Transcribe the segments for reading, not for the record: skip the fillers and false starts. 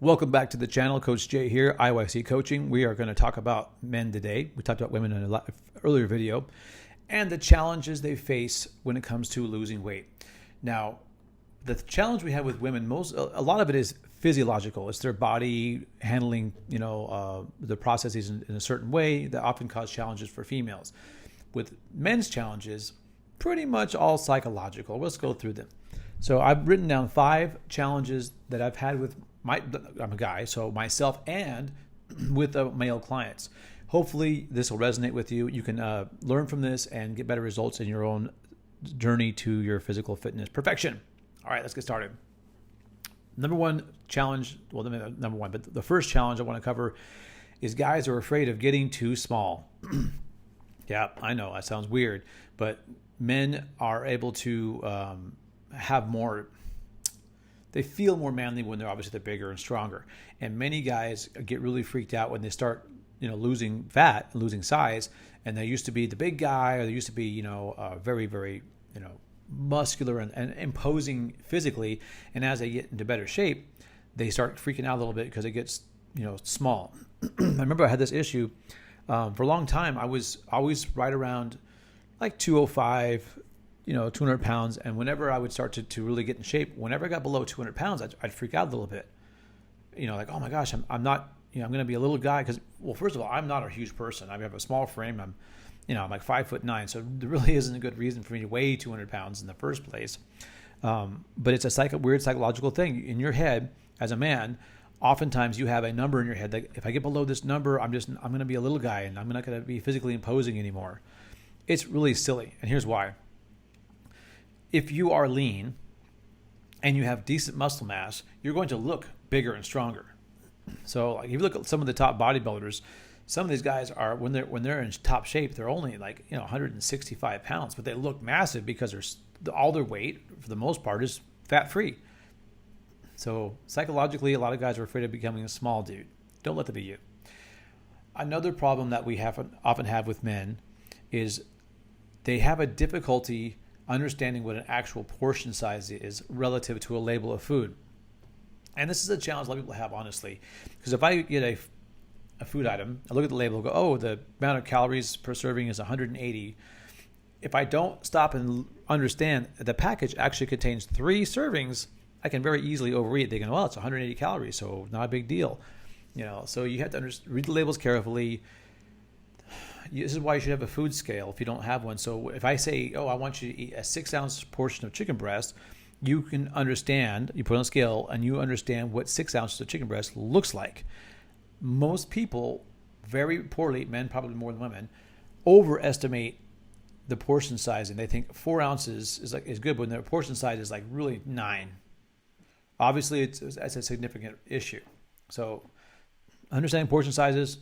Welcome back to the channel. Coach Jay here, IYC Coaching. We are going to talk about men today. We talked about women in an earlier video and the challenges they face when it comes to losing weight. Now, the challenge we have with women, a lot of it is physiological. It's their body handling, the processes in a certain way that often cause challenges for females. With men's challenges, pretty much all psychological. Let's go through them. So I've written down 5 challenges that I've had with I'm a guy, so myself and with male clients. Hopefully this will resonate with you. You can learn from this and get better results in your own journey to your physical fitness perfection. All right, let's get started. Number one challenge, but the first challenge I want to cover is guys are afraid of getting too small. Yeah, I know that sounds weird, but men are able to have more. They feel more manly when they're bigger and stronger. And many guys get really freaked out when they start, losing fat, losing size, and they used to be the big guy, or they used to be, very, very, muscular and imposing physically. And as they get into better shape, they start freaking out a little bit because it gets, small. I remember I had this issue for a long time. I was always right around like 205. 200 pounds. And whenever I would start to really get in shape, whenever I got below 200 pounds, I'd freak out a little bit. Like, oh my gosh, I'm not, I'm going to be a little guy. Because, well, first of all, I'm not a huge person. I have a small frame. I'm like 5'9". So there really isn't a good reason for me to weigh 200 pounds in the first place. But it's a weird psychological thing. In your head, as a man, oftentimes you have a number in your head that if I get below this number, I'm going to be a little guy and I'm not going to be physically imposing anymore. It's really silly. And here's why. If you are lean and you have decent muscle mass, you're going to look bigger and stronger. So if you look at some of the top bodybuilders, some of these guys are when they're in top shape, they're only 165 pounds, but they look massive because all their weight for the most part is fat free. So psychologically, a lot of guys are afraid of becoming a small dude. Don't let that be you. Another problem that we often have with men is they have a difficulty understanding what an actual portion size is relative to a label of food. And this is a challenge a lot of people have, honestly. Because if I get a food item, I look at the label and go, oh, the amount of calories per serving is 180. If I don't stop and understand that the package actually contains 3 servings, I can very easily overeat. They go, well, it's 180 calories, so not a big deal. So you have to read the labels carefully. This is why you should have a food scale if you don't have one. So if I say, I want you to eat a 6-ounce portion of chicken breast, you can understand, you put on a scale and you understand what 6 ounces of chicken breast looks like. Most people, very poorly, men probably more than women, overestimate the portion size and they think 4 ounces is good, but when their portion size is like really 9. Obviously, it's a significant issue. So understanding portion sizes,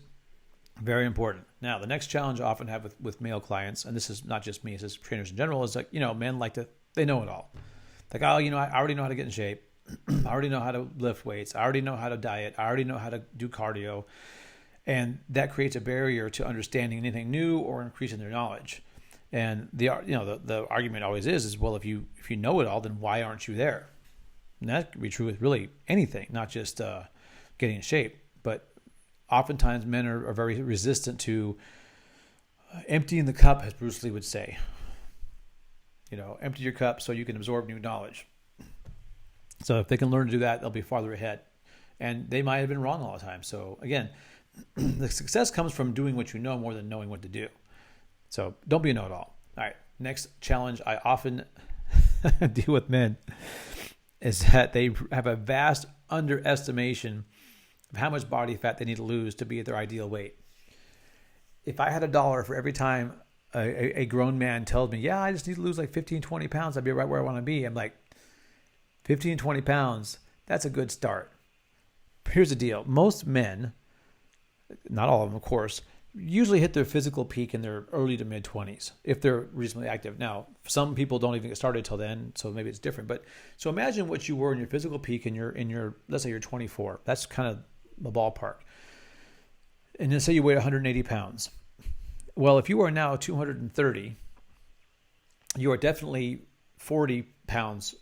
very important. Now, the next challenge I often have with male clients, and this is not just me, it's just trainers in general, is like, men they know it all. Like, I already know how to get in shape. I already know how to lift weights. I already know how to diet. I already know how to do cardio. And that creates a barrier to understanding anything new or increasing their knowledge. And the argument always is, well, if you know it all, then why aren't you there? And that could be true with really anything, not just getting in shape. But oftentimes men are very resistant to emptying the cup, as Bruce Lee would say. Empty your cup so you can absorb new knowledge. So if they can learn to do that, they'll be farther ahead. And they might have been wrong all the time. So again, the success comes from doing what you know more than knowing what to do. So don't be a know-it-all. All right, next challenge I often deal with men is that they have a vast underestimation of how much body fat they need to lose to be at their ideal weight. If I had $1 for every time a grown man tells me, I just need to lose like 15, 20 pounds, I'll be right where I want to be. I'm like, 15, 20 pounds, that's a good start. Here's the deal. Most men, not all of them, of course, usually hit their physical peak in their early to mid 20s if they're reasonably active. Now, some people don't even get started till then, so maybe it's different. But so imagine what you were in your physical peak in your let's say you're 24. That's kind of the ballpark. And then say you weigh 180 pounds. Well, if you are now 230, you are definitely 40 pounds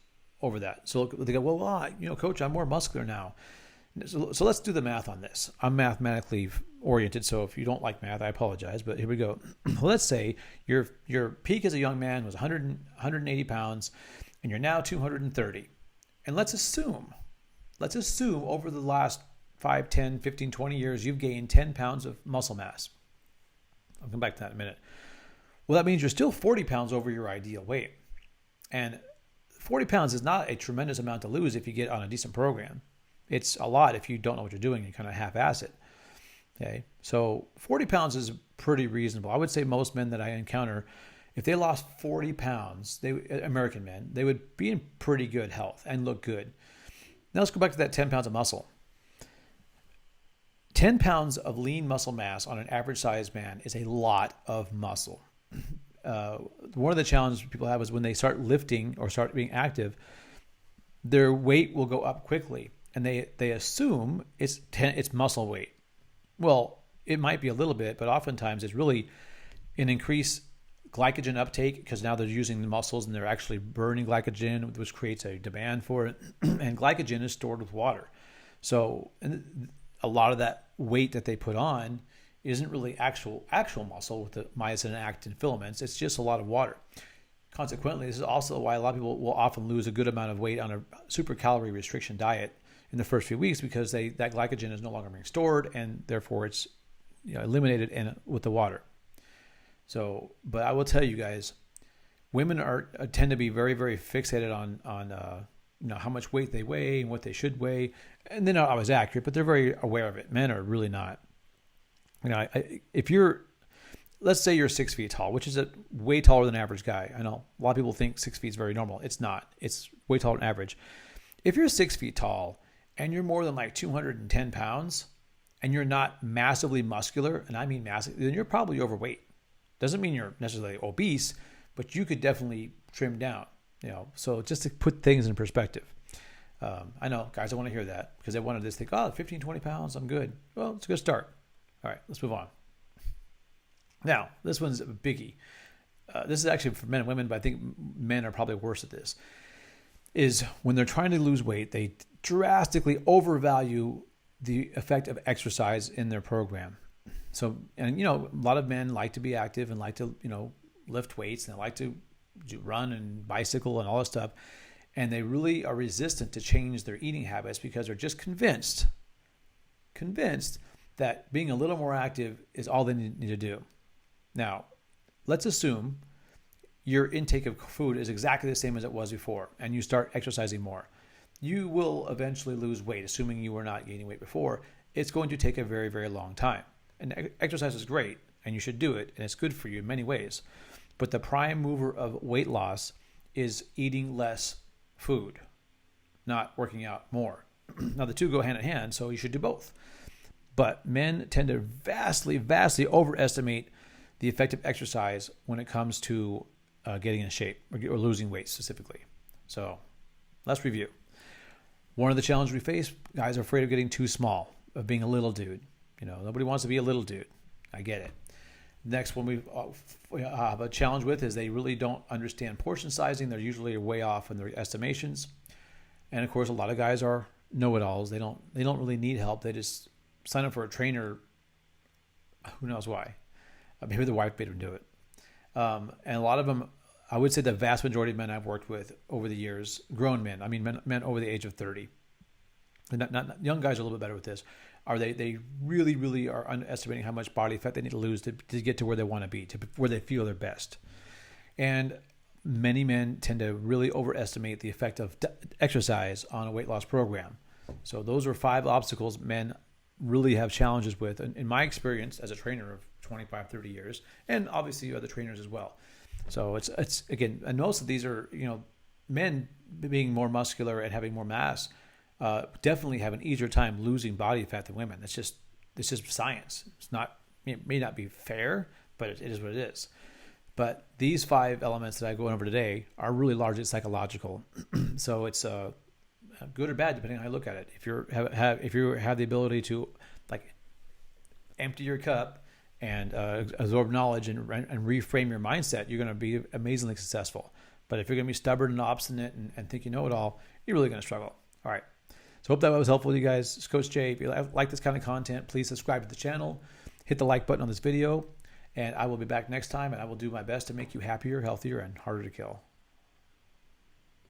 over that. So they go, well, coach, I'm more muscular now. So let's do the math on this. I'm mathematically oriented, so if you don't like math, I apologize. But here we go. Let's say your peak as a young man was 180 pounds, and you're now 230. And let's assume over the last 5, 10, 15, 20 years, you've gained 10 pounds of muscle mass. I'll come back to that in a minute. Well, that means you're still 40 pounds over your ideal weight. And 40 pounds is not a tremendous amount to lose if you get on a decent program. It's a lot if you don't know what you're doing and kind of half-ass it. Okay, so 40 pounds is pretty reasonable. I would say most men that I encounter, if they lost 40 pounds, American men, they would be in pretty good health and look good. Now let's go back to that 10 pounds of muscle. 10 pounds of lean muscle mass on an average sized man is a lot of muscle. One of the challenges people have is when they start lifting or start being active, their weight will go up quickly. And they assume it's muscle weight. Well, it might be a little bit, but oftentimes it's really an increased glycogen uptake because now they're using the muscles and they're actually burning glycogen, which creates a demand for it. And glycogen is stored with water. So a lot of that weight that they put on isn't really actual muscle with the myosin and actin filaments. It's just a lot of water. Consequently, this is also why a lot of people will often lose a good amount of weight on a super calorie restriction diet in the first few weeks because that glycogen is no longer being stored and therefore it's eliminated with the water. So, but I will tell you guys, women tend to be very, very fixated on how much weight they weigh and what they should weigh, and they're not always accurate, but they're very aware of it. Men are really not. Let's say you're 6 feet tall, which is way taller than an average guy. I know a lot of people think 6 feet is very normal. It's not. It's way taller than average. If you're 6 feet tall and you're more than like 210 pounds and you're not massively muscular, and I mean massive, then you're probably overweight. Doesn't mean you're necessarily obese, but you could definitely trim down. So just to put things in perspective. I know guys don't want to hear that because they want to just think, 15, 20 pounds, I'm good. Well, it's a good start. All right, let's move on. Now, this one's a biggie. This is actually for men and women, but I think men are probably worse at this. Is when they're trying to lose weight, they drastically overvalue the effect of exercise in their program. So, and a lot of men like to be active and like to, lift weights and they like to run and bicycle and all this stuff. And they really are resistant to change their eating habits because they're just convinced that being a little more active is all they need to do. Now, let's assume your intake of food is exactly the same as it was before, and you start exercising more. You will eventually lose weight, assuming you were not gaining weight before. It's going to take a very, very long time. And exercise is great, and you should do it, and it's good for you in many ways. But the prime mover of weight loss is eating less food, not working out more. Now, the two go hand in hand, so you should do both. But men tend to vastly, vastly overestimate the effect of exercise when it comes to getting in shape or losing weight specifically. So let's review. One of the challenges we face, guys are afraid of getting too small, of being a little dude. Nobody wants to be a little dude. I get it. Next one we have a challenge with is they really don't understand portion sizing. They're usually way off in their estimations. And of course, a lot of guys are know-it-alls. They don't really need help. They just sign up for a trainer. Who knows why? Maybe the wife made them do it. And a lot of them, I would say the vast majority of men I've worked with over the years, grown men, I mean men over the age of 30, and not young guys are a little bit better with this, they really, really are underestimating how much body fat they need to lose to get to where they want to be, to where they feel their best. And many men tend to really overestimate the effect of exercise on a weight loss program. So those are 5 obstacles men really have challenges with. In my experience as a trainer of 25, 30 years, and obviously other trainers as well. So it's again, and most of these are, men being more muscular and having more mass, definitely have an easier time losing body fat than women. It's just science. It may not be fair, but it is what it is. But these 5 elements that I go over today are really largely psychological. So it's good or bad depending on how you look at it. If you have the ability to empty your cup and absorb knowledge and reframe your mindset, you're going to be amazingly successful. But if you're going to be stubborn and obstinate and think you know it all, you're really going to struggle. All right. So hope that was helpful to you guys. It's Coach Jay. If you like this kind of content, please subscribe to the channel. Hit the like button on this video. And I will be back next time, and I will do my best to make you happier, healthier, and harder to kill.